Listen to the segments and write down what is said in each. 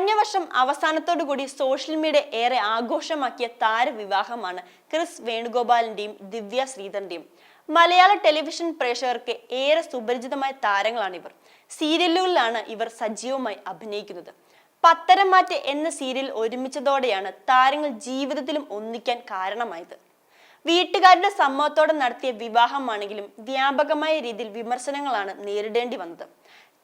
കഴിഞ്ഞ വർഷം അവസാനത്തോടുകൂടി social media ഏറെ ആഘോഷമാക്കിയ താരവിവാഹമാണ് ക്രിസ് വേണുഗോപാലിന്റെയും ദിവ്യ ശ്രീധറിന്റെയും. മലയാള ടെലിവിഷൻ പ്രേക്ഷകർക്ക് ഏറെ സുപരിചിതമായ താരങ്ങളാണിവർ. സീരിയലുകളിലാണ് ഇവർ സജീവമായി അഭിനയിക്കുന്നത്. പത്തരമാറ്റ് എന്ന സീരിയൽ ഒരുമിച്ചതോടെയാണ് താരങ്ങൾ ജീവിതത്തിലും ഒന്നിക്കാൻ കാരണമായത്. വീട്ടുകാരുടെ സമ്മതത്തോടെ നടത്തിയ വിവാഹമാണെങ്കിലും വ്യാപകമായ രീതിയിൽ വിമർശനങ്ങളാണ് നേരിടേണ്ടി വന്നത്.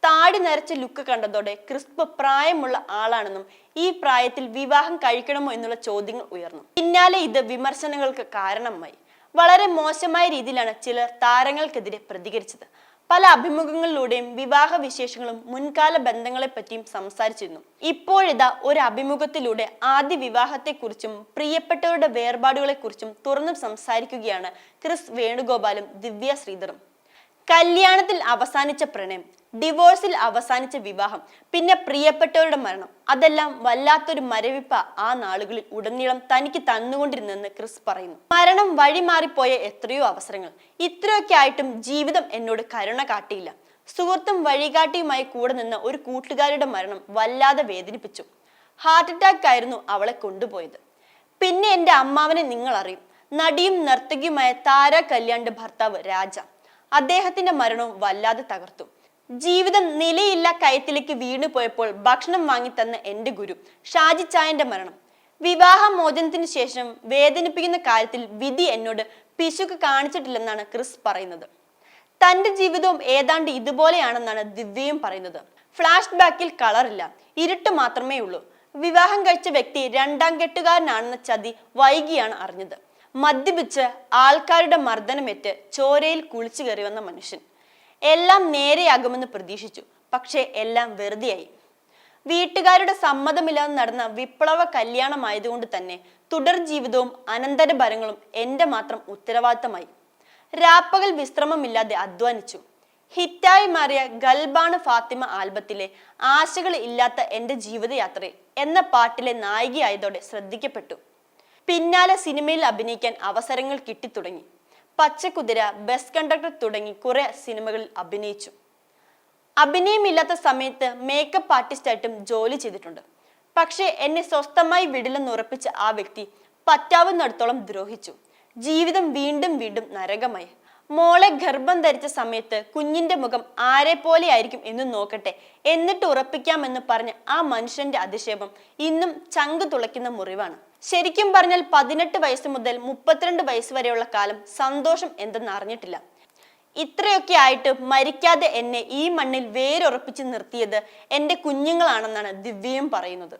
താടി നരച്ച ലുക്ക് കണ്ടതോടെ ക്രിസ്പ് പ്രായമുള്ള ആളാണെന്നും ഈ പ്രായത്തിൽ വിവാഹം കഴിക്കണമോ എന്നുള്ള ചോദ്യങ്ങൾ ഉയർന്നു. പിന്നാലെ ഇത് വിമർശനങ്ങൾക്ക് കാരണമായി. വളരെ മോശമായ രീതിയിലാണ് ചിലർ താരങ്ങൾക്കെതിരെ പ്രതികരിച്ചത്. പല അഭിമുഖങ്ങളിലൂടെയും വിവാഹ വിശേഷങ്ങളും മുൻകാല ബന്ധങ്ങളെ പറ്റിയും സംസാരിച്ചിരുന്നു. ഇപ്പോഴിതാ ഒരു അഭിമുഖത്തിലൂടെ ആദ്യ വിവാഹത്തെക്കുറിച്ചും പ്രിയപ്പെട്ടവരുടെ വേർപാടുകളെക്കുറിച്ചും തുറന്നും സംസാരിക്കുകയാണ് ക്രിസ് വേണുഗോപാലും ദിവ്യ ശ്രീധറും. കല്യാണത്തിൽ അവസാനിച്ച പ്രണയം, ഡിവോഴ്സിൽ അവസാനിച്ച വിവാഹം, പിന്നെ പ്രിയപ്പെട്ടവരുടെ മരണം, അതെല്ലാം വല്ലാത്തൊരു മരവിപ്പ ആ നാളുകളിൽ ഉടനീളം തനിക്ക് തന്നുകൊണ്ടിരുന്നെന്ന് ക്രിസ് പറയുന്നു. മരണം വഴിമാറിപ്പോയ എത്രയോ അവസരങ്ങൾ, ഇത്രയൊക്കെ ആയിട്ടും ജീവിതം എന്നോട് കരുണ കാട്ടിയില്ല. സുഹൃത്തും വഴികാട്ടിയുമായി കൂടെ നിന്ന ഒരു കൂട്ടുകാരുടെ മരണം വല്ലാതെ വേദനിപ്പിച്ചു. ഹാർട്ട് അറ്റാക്ക് ആയിരുന്നു അവളെ കൊണ്ടുപോയത്. പിന്നെ എൻ്റെ അമ്മാവനെ നിങ്ങൾ അറിയും. നടിയും നർത്തകിയുമായ താര കല്യാണിന്റെ ഭർത്താവ് രാജ, അദ്ദേഹത്തിന്റെ മരണവും വല്ലാതെ തകർത്തു. ജീവിതം നിലയില്ല കയത്തിലേക്ക് വീണു പോയപ്പോൾ ഭക്ഷണം വാങ്ങിത്തന്ന എൻ്റെ ഗുരു ഷാജി ചായന്റെ മരണം. വിവാഹമോചനത്തിന് ശേഷം വേദനിപ്പിക്കുന്ന കാര്യത്തിൽ വിധി എന്നോട് പിശുക്ക് കാണിച്ചിട്ടില്ലെന്നാണ് ക്രിസ് പറയുന്നത്. തന്റെ ജീവിതവും ഏതാണ്ട് ഇതുപോലെയാണെന്നാണ് ദിവ്യയും പറയുന്നത്. ഫ്ലാഷ് ബാക്കിൽ കളറില്ല, ഇരുട്ട് മാത്രമേ ഉള്ളൂ. വിവാഹം കഴിച്ച വ്യക്തി രണ്ടാം കെട്ടുകാരനാണെന്ന ചതി വൈകിയാണ് അറിഞ്ഞത്. മദ്യപിച്ച് ആൾക്കാരുടെ മർദ്ദനമേറ്റ് ചോരയിൽ കുളിച്ചു കയറി വന്ന മനുഷ്യൻ. എല്ലാം നേരെയാകുമെന്ന് പ്രതീക്ഷിച്ചു, പക്ഷേ എല്ലാം വെറുതെയായി. വീട്ടുകാരുടെ സമ്മതമില്ലാതെ നടന്ന വിപ്ലവ കല്യാണമായതുകൊണ്ട് തന്നെ തുടർ ജീവിതവും അനന്തരഫലങ്ങളും എൻ്റെ മാത്രം ഉത്തരവാദിത്തമായി. രാപ്പകൽ വിശ്രമമില്ലാതെ അധ്വാനിച്ചു. ഹിറ്റായി മാറിയ ഗൽബാണ് ഫാത്തിമ ആൽബത്തിലെ ആശകൾ ഇല്ലാത്ത എൻ്റെ ജീവിതയാത്രയിൽ എന്ന പാട്ടിലെ നായികയായതോടെ ശ്രദ്ധിക്കപ്പെട്ടു. പിന്നാലെ സിനിമയിൽ അഭിനയിക്കാൻ അവസരങ്ങൾ കിട്ടിത്തുടങ്ങി. പച്ചക്കുതിര, ബസ് കണ്ടക്ടർ തുടങ്ങി കുറെ സിനിമകളിൽ അഭിനയിച്ചു. അഭിനയമില്ലാത്ത സമയത്ത് മേക്കപ്പ് ആർട്ടിസ്റ്റായിട്ടും ജോലി ചെയ്തിട്ടുണ്ട്. പക്ഷേ എന്നെ സ്വസ്ഥമായി വിടില്ലെന്ന് ഉറപ്പിച്ച ആ വ്യക്തി പറ്റാവുന്നിടത്തോളം ദ്രോഹിച്ചു. ജീവിതം വീണ്ടും വീണ്ടും നരകമായി. മോളെ ഗർഭം ധരിച്ച സമയത്ത് കുഞ്ഞിന്റെ മുഖം ആരെ പോലെ ആയിരിക്കും എന്ന് നോക്കട്ടെ, എന്നിട്ട് ഉറപ്പിക്കാമെന്ന് പറഞ്ഞ ആ മനുഷ്യന്റെ അധിക്ഷേപം ഇന്നും ചങ്ക് തുളയ്ക്കുന്ന മുറിവാണ്. ശരിക്കും പറഞ്ഞാൽ 18 വയസ്സ് മുതൽ 32 വയസ്സ് വരെയുള്ള കാലം സന്തോഷം എന്തെന്ന് അറിഞ്ഞിട്ടില്ല. ഇത്രയൊക്കെ ആയിട്ട് മരിക്കാതെ എന്നെ ഈ മണ്ണിൽ വേരുറപ്പിച്ച് നിർത്തിയത് എൻ്റെ കുഞ്ഞുങ്ങളാണെന്നാണ് ദിവ്യയും പറയുന്നത്.